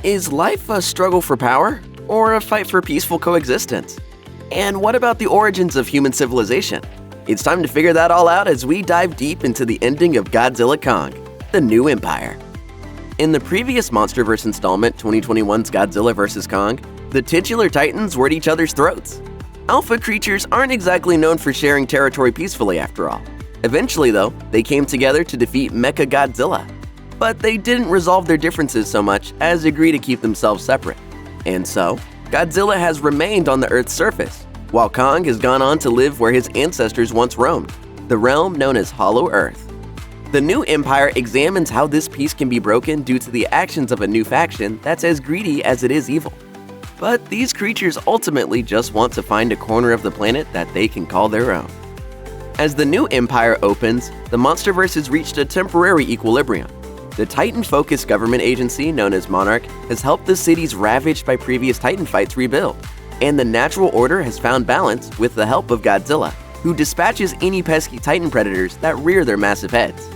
Is life a struggle for power or a fight for peaceful coexistence? And what about the origins of human civilization? It's time to figure that all out as we dive deep into the ending of Godzilla Kong, The New Empire. In the previous MonsterVerse installment, 2021's Godzilla vs. Kong, the titular titans were at each other's throats. Alpha creatures aren't exactly known for sharing territory peacefully after all. Eventually though, they came together to defeat Mecha Godzilla. But they didn't resolve their differences so much as agree to keep themselves separate. And so, Godzilla has remained on the Earth's surface, while Kong has gone on to live where his ancestors once roamed, the realm known as Hollow Earth. The New Empire examines how this peace can be broken due to the actions of a new faction that's as greedy as it is evil. But these creatures ultimately just want to find a corner of the planet that they can call their own. As the New Empire opens, the MonsterVerse has reached a temporary equilibrium. The Titan-focused government agency known as Monarch has helped the cities ravaged by previous Titan fights rebuild, and the natural order has found balance with the help of Godzilla, who dispatches any pesky Titan predators that rear their massive heads.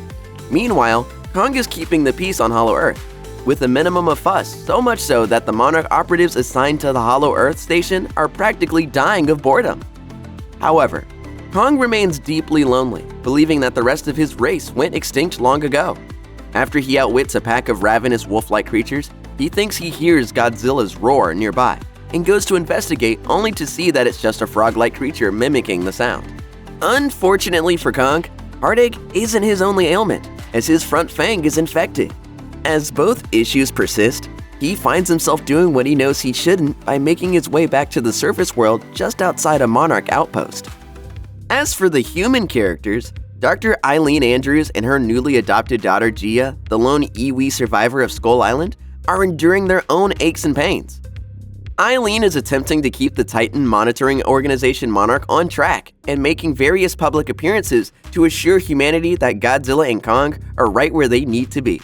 Meanwhile, Kong is keeping the peace on Hollow Earth, with a minimum of fuss, so much so that the Monarch operatives assigned to the Hollow Earth station are practically dying of boredom. However, Kong remains deeply lonely, believing that the rest of his race went extinct long ago. After he outwits a pack of ravenous wolf-like creatures, he thinks he hears Godzilla's roar nearby, and goes to investigate only to see that it's just a frog-like creature mimicking the sound. Unfortunately for Kong, heartache isn't his only ailment, as his front fang is infected. As both issues persist, he finds himself doing what he knows he shouldn't by making his way back to the surface world just outside a Monarch outpost. As for the human characters, Dr. Eileen Andrews and her newly adopted daughter Gia, the lone iwi survivor of Skull Island, are enduring their own aches and pains. Eileen is attempting to keep the Titan monitoring organization Monarch on track and making various public appearances to assure humanity that Godzilla and Kong are right where they need to be.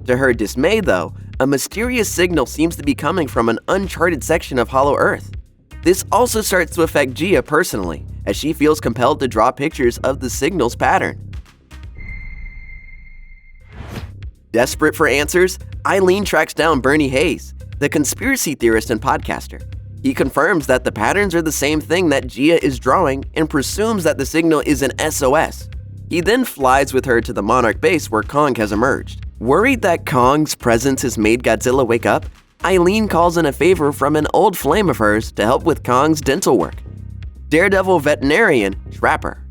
To her dismay though, a mysterious signal seems to be coming from an uncharted section of Hollow Earth. This also starts to affect Gia personally, as she feels compelled to draw pictures of the signal's pattern. Desperate for answers, Eileen tracks down Bernie Hayes, the conspiracy theorist and podcaster. He confirms that the patterns are the same thing that Gia is drawing and presumes that the signal is an SOS. He then flies with her to the Monarch base where Kong has emerged. Worried that Kong's presence has made Godzilla wake up, Eileen calls in a favor from an old flame of hers to help with Kong's dental work, daredevil veterinarian Trapper.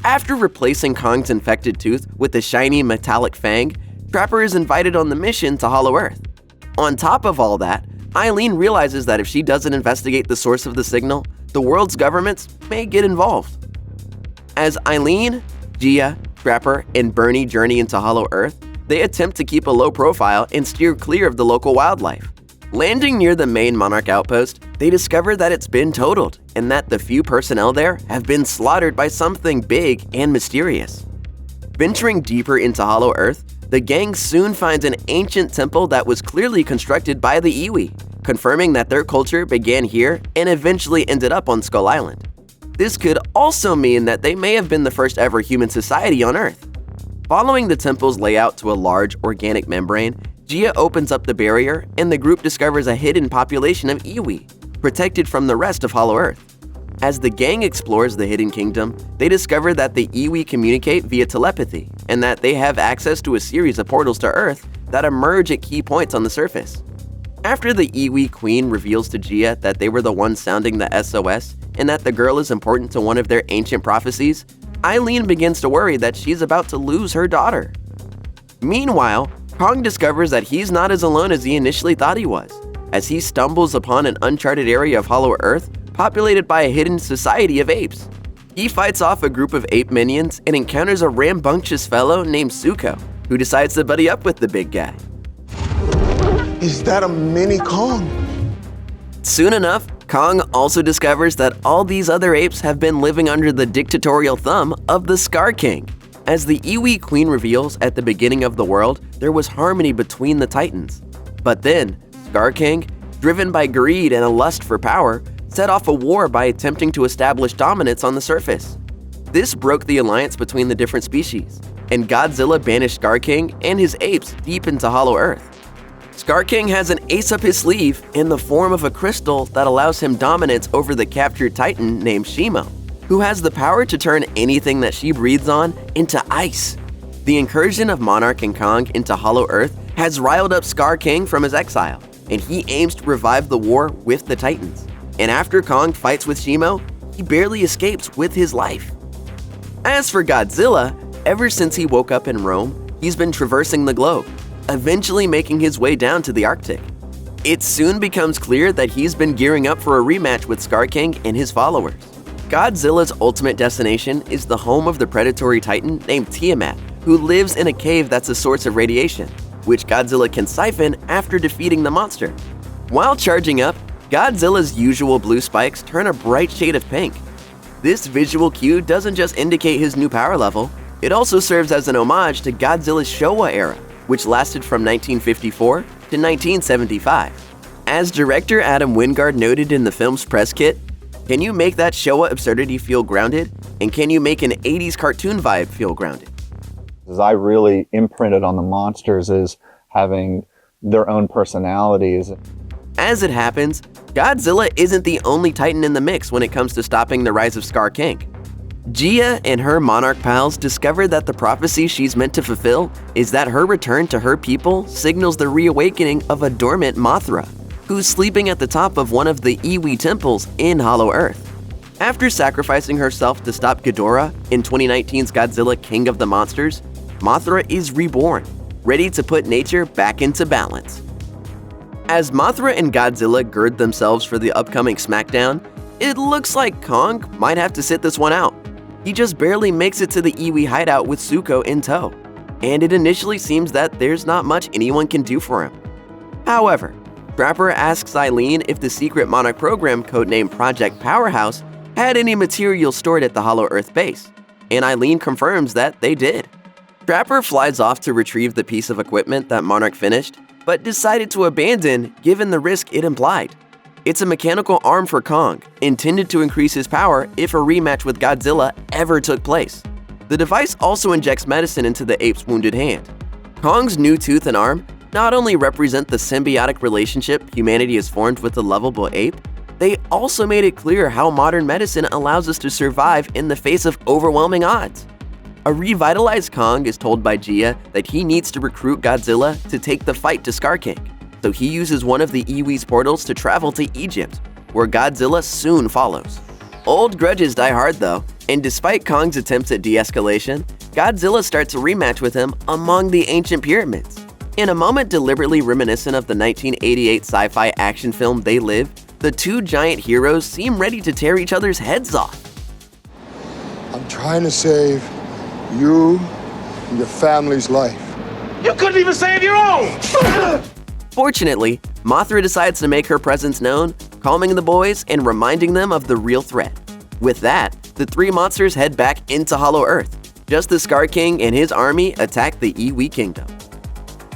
After replacing Kong's infected tooth with a shiny metallic fang, Trapper is invited on the mission to Hollow Earth. On top of all that, Eileen realizes that if she doesn't investigate the source of the signal, the world's governments may get involved. As Eileen, Gia, Trapper, and Bernie journey into Hollow Earth, they attempt to keep a low profile and steer clear of the local wildlife. Landing near the main Monarch outpost, they discover that it's been totaled and that the few personnel there have been slaughtered by something big and mysterious. Venturing deeper into Hollow Earth, the gang soon finds an ancient temple that was clearly constructed by the Iwi, confirming that their culture began here and eventually ended up on Skull Island. This could also mean that they may have been the first ever human society on Earth. Following the temple's layout to a large organic membrane, Gia opens up the barrier and the group discovers a hidden population of Iwi, protected from the rest of Hollow Earth. As the gang explores the hidden kingdom, they discover that the Iwi communicate via telepathy and that they have access to a series of portals to Earth that emerge at key points on the surface. After the Iwi queen reveals to Gia that they were the ones sounding the SOS and that the girl is important to one of their ancient prophecies, Eileen begins to worry that she's about to lose her daughter. Meanwhile, Kong discovers that he's not as alone as he initially thought he was, as he stumbles upon an uncharted area of Hollow Earth populated by a hidden society of apes. He fights off a group of ape minions and encounters a rambunctious fellow named Suko, who decides to buddy up with the big guy. Is that a mini Kong? Soon enough, Kong also discovers that all these other apes have been living under the dictatorial thumb of the Scar King. As the Iwi Queen reveals at the beginning of the world, there was harmony between the Titans. But then, Scar King, driven by greed and a lust for power, set off a war by attempting to establish dominance on the surface. This broke the alliance between the different species, and Godzilla banished Scar King and his apes deep into Hollow Earth. Scar King has an ace up his sleeve in the form of a crystal that allows him dominance over the captured Titan named Shimo, who has the power to turn anything that she breathes on into ice. The incursion of Monarch and Kong into Hollow Earth has riled up Scar King from his exile, and he aims to revive the war with the Titans. And after Kong fights with Shimo, he barely escapes with his life. As for Godzilla, ever since he woke up in Rome, he's been traversing the globe, eventually making his way down to the Arctic. It soon becomes clear that he's been gearing up for a rematch with Scar King and his followers. Godzilla's ultimate destination is the home of the predatory titan named Tiamat, who lives in a cave that's a source of radiation, which Godzilla can siphon after defeating the monster. While charging up, Godzilla's usual blue spikes turn a bright shade of pink. This visual cue doesn't just indicate his new power level, it also serves as an homage to Godzilla's Showa era, which lasted from 1954 to 1975. As director Adam Wingard noted in the film's press kit, can you make that Showa absurdity feel grounded? And can you make an 80s cartoon vibe feel grounded? As I really imprinted on the monsters is having their own personalities. As it happens, Godzilla isn't the only Titan in the mix when it comes to stopping the rise of Scar King. Gia and her Monarch pals discover that the prophecy she's meant to fulfill is that her return to her people signals the reawakening of a dormant Mothra, who's sleeping at the top of one of the Iwi temples in Hollow Earth. After sacrificing herself to stop Ghidorah in 2019's Godzilla King of the Monsters, Mothra is reborn, ready to put nature back into balance. As Mothra and Godzilla gird themselves for the upcoming smackdown, it looks like Kong might have to sit this one out. He just barely makes it to the Iwi hideout with Zuko in tow, and it initially seems that there's not much anyone can do for him. However, Trapper asks Eileen if the secret Monarch program codenamed Project Powerhouse had any material stored at the Hollow Earth base, and Eileen confirms that they did. Trapper flies off to retrieve the piece of equipment that Monarch finished, but decided to abandon given the risk it implied. It's a mechanical arm for Kong, intended to increase his power if a rematch with Godzilla ever took place. The device also injects medicine into the ape's wounded hand. Kong's new tooth and arm not only represent the symbiotic relationship humanity has formed with the lovable ape, they also made it clear how modern medicine allows us to survive in the face of overwhelming odds. A revitalized Kong is told by Gia that he needs to recruit Godzilla to take the fight to Scar King, so he uses one of the Iwi's portals to travel to Egypt, where Godzilla soon follows. Old grudges die hard though, and despite Kong's attempts at de-escalation, Godzilla starts a rematch with him among the ancient pyramids. In a moment deliberately reminiscent of the 1988 sci-fi action film They Live, the two giant heroes seem ready to tear each other's heads off. I'm trying to save you and your family's life. You couldn't even save your own! Fortunately, Mothra decides to make her presence known, calming the boys and reminding them of the real threat. With that, the three monsters head back into Hollow Earth, just as Scar King and his army attack the Iwi Kingdom.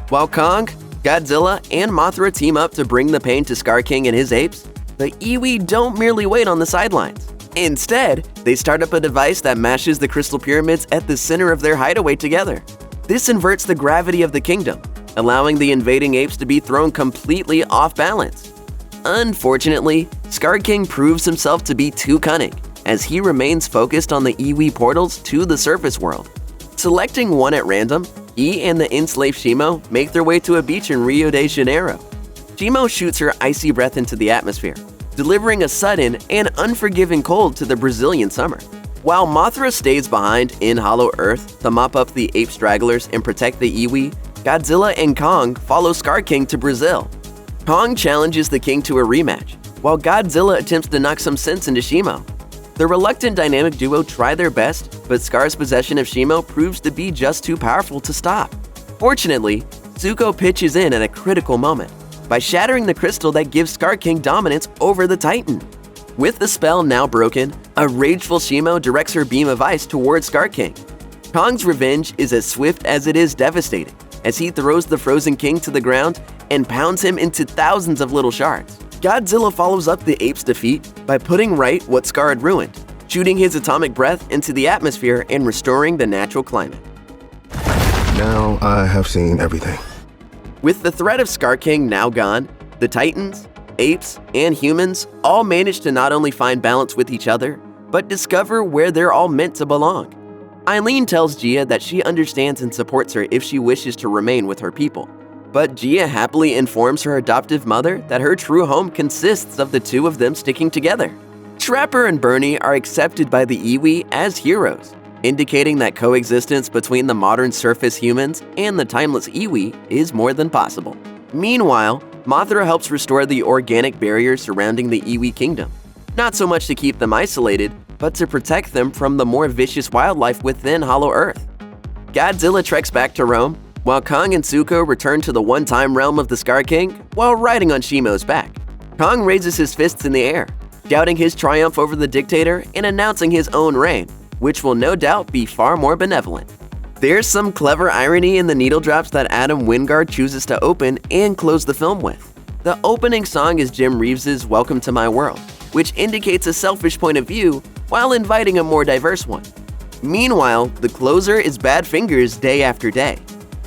While Kong, Godzilla, and Mothra team up to bring the pain to Scar King and his apes, the Iwi don't merely wait on the sidelines. Instead, they start up a device that mashes the crystal pyramids at the center of their hideaway together. This inverts the gravity of the kingdom, allowing the invading apes to be thrown completely off balance. Unfortunately, Scar King proves himself to be too cunning, as he remains focused on the Iwi portals to the surface world. Selecting one at random, he and the enslaved Shimo make their way to a beach in Rio de Janeiro. Shimo shoots her icy breath into the atmosphere, delivering a sudden and unforgiving cold to the Brazilian summer. While Mothra stays behind in Hollow Earth to mop up the ape stragglers and protect the Iwi, Godzilla and Kong follow Scar King to Brazil. Kong challenges the king to a rematch, while Godzilla attempts to knock some sense into Shimo. The reluctant dynamic duo try their best, but Scar's possession of Shimo proves to be just too powerful to stop. Fortunately, Zuko pitches in at a critical moment by shattering the crystal that gives Scar King dominance over the Titan. With the spell now broken, a rageful Shimo directs her beam of ice towards Scar King. Kong's revenge is as swift as it is devastating, as he throws the frozen king to the ground and pounds him into thousands of little shards. Godzilla follows up the ape's defeat by putting right what Scar had ruined, shooting his atomic breath into the atmosphere and restoring the natural climate. Now I have seen everything. With the threat of Scar King now gone, the Titans, apes, and humans all manage to not only find balance with each other, but discover where they're all meant to belong. Eileen tells Gia that she understands and supports her if she wishes to remain with her people. But Gia happily informs her adoptive mother that her true home consists of the two of them sticking together. Trapper and Bernie are accepted by the Iwi as heroes, indicating that coexistence between the modern surface humans and the timeless Iwi is more than possible. Meanwhile, Mothra helps restore the organic barriers surrounding the Iwi kingdom, not so much to keep them isolated, but to protect them from the more vicious wildlife within Hollow Earth. Godzilla treks back to Rome, while Kong and Zuko return to the one-time realm of the Scar King while riding on Shimo's back. Kong raises his fists in the air, shouting his triumph over the dictator and announcing his own reign, which will no doubt be far more benevolent. There's some clever irony in the needle drops that Adam Wingard chooses to open and close the film with. The opening song is Jim Reeves's Welcome to My World, which indicates a selfish point of view while inviting a more diverse one. Meanwhile, the closer is Badfinger's Day After Day.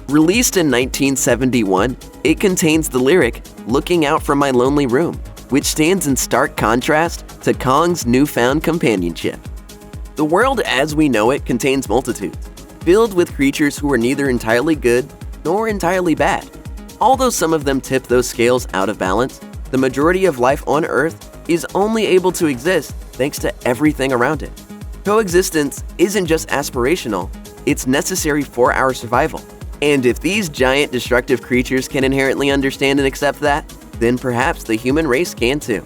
Released in 1971, it contains the lyric, "Looking out from my lonely room," which stands in stark contrast to Kong's newfound companionship. The world as we know it contains multitudes, filled with creatures who are neither entirely good nor entirely bad. Although some of them tip those scales out of balance, the majority of life on Earth is only able to exist thanks to everything around it. Coexistence isn't just aspirational, it's necessary for our survival. And if these giant destructive creatures can inherently understand and accept that, then perhaps the human race can too.